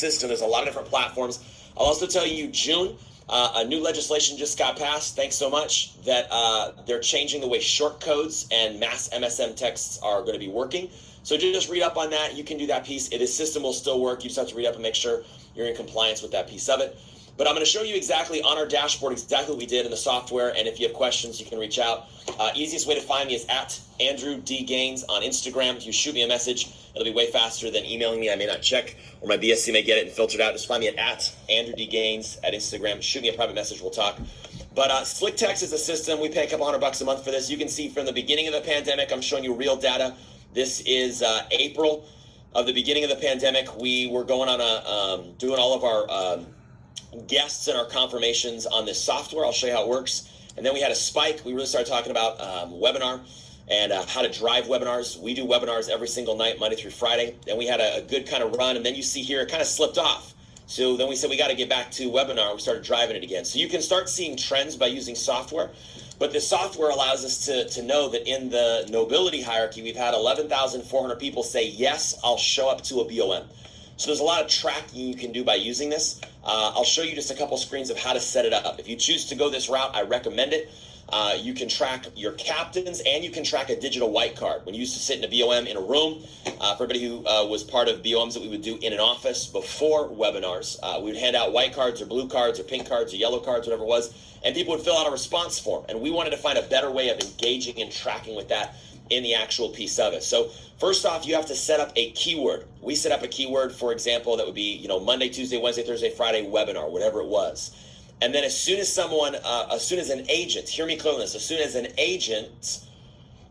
system. There's a lot of different platforms. I'll also tell you, June, a new legislation just got passed, thanks so much, that they're changing the way short codes and mass MSM texts are going to be working. So just read up on that. You can do that piece. The system will still work. You just have to read up and make sure you're in compliance with that piece of it. But I'm going to show you exactly on our dashboard exactly what we did in the software. And if you have questions, you can reach out. Easiest way to find me is at Andrew D. Gaines on Instagram. If you shoot me a message, it'll be way faster than emailing me. I may not check, or my BSC may get it and filter it out. Just find me at Andrew D. Gaines at Instagram. Shoot me a private message. We'll talk. But Slicktext is a system. We pay a couple $100 a month for this. You can see from the beginning of the pandemic, I'm showing you real data. This is April of the beginning of the pandemic. We were going on doing all of our guests and our confirmations on this software. I'll show you how it works. And then we had a spike. We really started talking about webinar and how to drive webinars. We do webinars every single night, Monday through Friday. Then we had a good kind of run. And then you see here, it kind of slipped off. So then we said, we got to get back to webinar. We started driving it again. So you can start seeing trends by using software. But the software allows us to know that in the nobility hierarchy, we've had 11,400 people say, yes, I'll show up to a BOM. So there's a lot of tracking you can do by using this. I'll show you just a couple screens of how to set it up. If you choose to go this route, I recommend it. You can track your captains and you can track a digital white card. When you used to sit in a BOM in a room, for everybody who was part of BOMs that we would do in an office before webinars, we would hand out white cards or blue cards or pink cards or yellow cards, whatever it was, and people would fill out a response form. And we wanted to find a better way of engaging and tracking with that in the actual piece of it. So first off, you have to set up a keyword. We set up a keyword, for example, that would be, Monday, Tuesday, Wednesday, Thursday, Friday, webinar, whatever it was. And then as soon as an agent, hear me clearly, as soon as an agent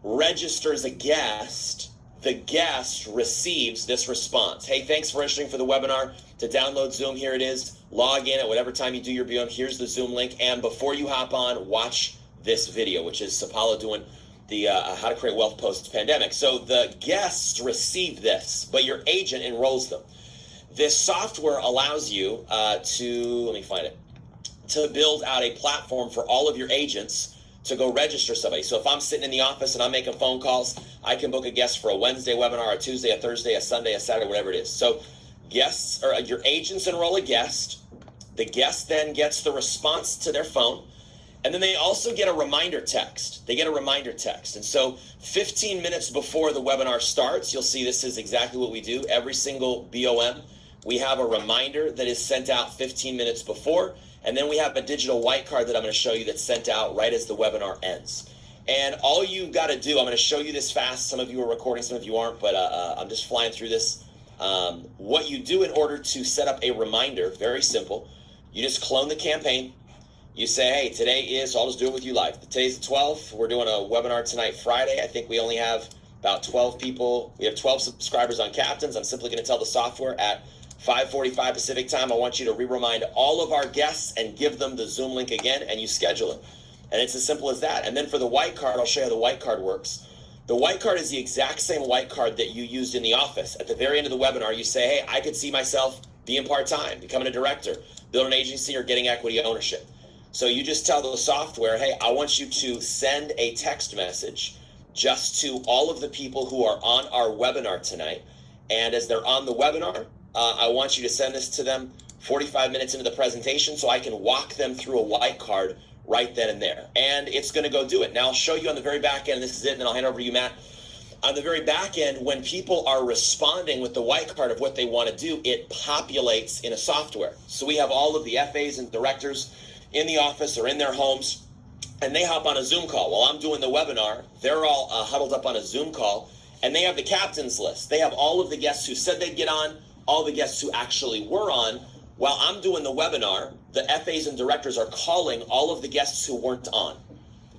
registers a guest, the guest receives this response. Hey, thanks for registering for the webinar. To download Zoom, here it is. Log in at whatever time you do your BOM. Here's the Zoom link. And before you hop on, watch this video, which is Sapala doing the how to create wealth post-pandemic. So the guests receive this, but your agent enrolls them. This software allows you to build out a platform for all of your agents to go register somebody. So if I'm sitting in the office and I'm making phone calls, I can book a guest for a Wednesday webinar, a Tuesday, a Thursday, a Sunday, a Saturday, whatever it is. So guests, or your agents enroll a guest. The guest then gets the response to their phone. And then they also get a reminder text. They get a reminder text. And so 15 minutes before the webinar starts, you'll see this is exactly what we do. Every single BOM, we have a reminder that is sent out 15 minutes before. And then we have a digital white card that I'm going to show you that's sent out right as the webinar ends. And all you got to do, I'm going to show you this fast. Some of you are recording, some of you aren't, but I'm just flying through this. What you do in order to set up a reminder, very simple. You just clone the campaign. You say, hey, today is, so I'll just do it with you live. Today's the 12th. We're doing a webinar tonight, Friday. I think we only have about 12 people. We have 12 subscribers on Captains. I'm simply going to tell the software at 5:45 Pacific time, I want you to re-remind all of our guests and give them the Zoom link again, and you schedule it. And it's as simple as that. And then for the white card, I'll show you how the white card works. The white card is the exact same white card that you used in the office. At the very end of the webinar, you say, hey, I could see myself being part-time, becoming a director, building an agency, or getting equity ownership. So you just tell the software, hey, I want you to send a text message just to all of the people who are on our webinar tonight. And as they're on the webinar, I want you to send this to them 45 minutes into the presentation so I can walk them through a white card right then and there. And it's going to go do it. Now, I'll show you on the very back end, and this is it, and then I'll hand over to you, Matt. On the very back end, when people are responding with the white card of what they want to do, it populates in a software. So we have all of the FAs and directors in the office or in their homes, and they hop on a Zoom call. While I'm doing the webinar, they're all huddled up on a Zoom call, and they have the captains list. They have all of the guests who said they'd get on, all the guests who actually were on. While I'm doing the webinar, the FAs and directors are calling all of the guests who weren't on.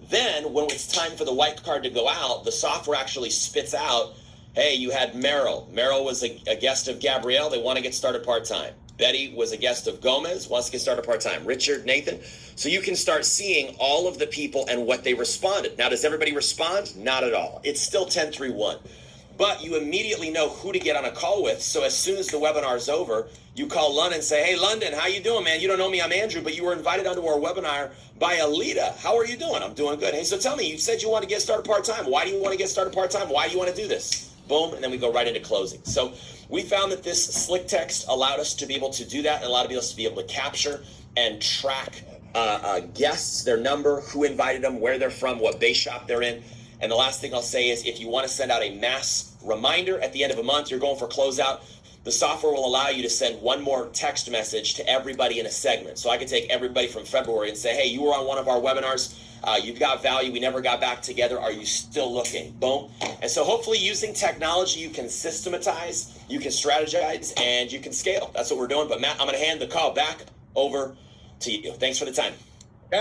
Then when it's time for the white card to go out, the software actually spits out, hey, you had Merrill. Merrill was a guest of Gabrielle. They want to get started part-time. Betty was a guest of Gomez, wants to get started part-time. Richard, Nathan. So you can start seeing all of the people and what they responded. Now, does everybody respond? Not at all. It's still 10-3-1. But you immediately know who to get on a call with. So as soon as the webinar is over, you call London and say, hey, London, how you doing, man? You don't know me, I'm Andrew, but you were invited onto our webinar by Alita. How are you doing? I'm doing good. Hey, so tell me, you said you want to get started part-time. Why do you want to get started part-time? Why do you want to do this? Boom, and then we go right into closing. So we found that this Slicktext allowed us to be able to do that, and allowed us to be able to capture and track guests, their number, who invited them, where they're from, what base shop they're in. And the last thing I'll say is, if you want to send out a mass reminder at the end of a month, you're going for closeout, the software will allow you to send one more text message to everybody in a segment. So I could take everybody from February and say, hey, you were on one of our webinars. You got value. We never got back together. Are you still looking? Boom. And so hopefully using technology, you can systematize, you can strategize, and you can scale. That's what we're doing. But Matt, I'm going to hand the call back over to you. Thanks for the time.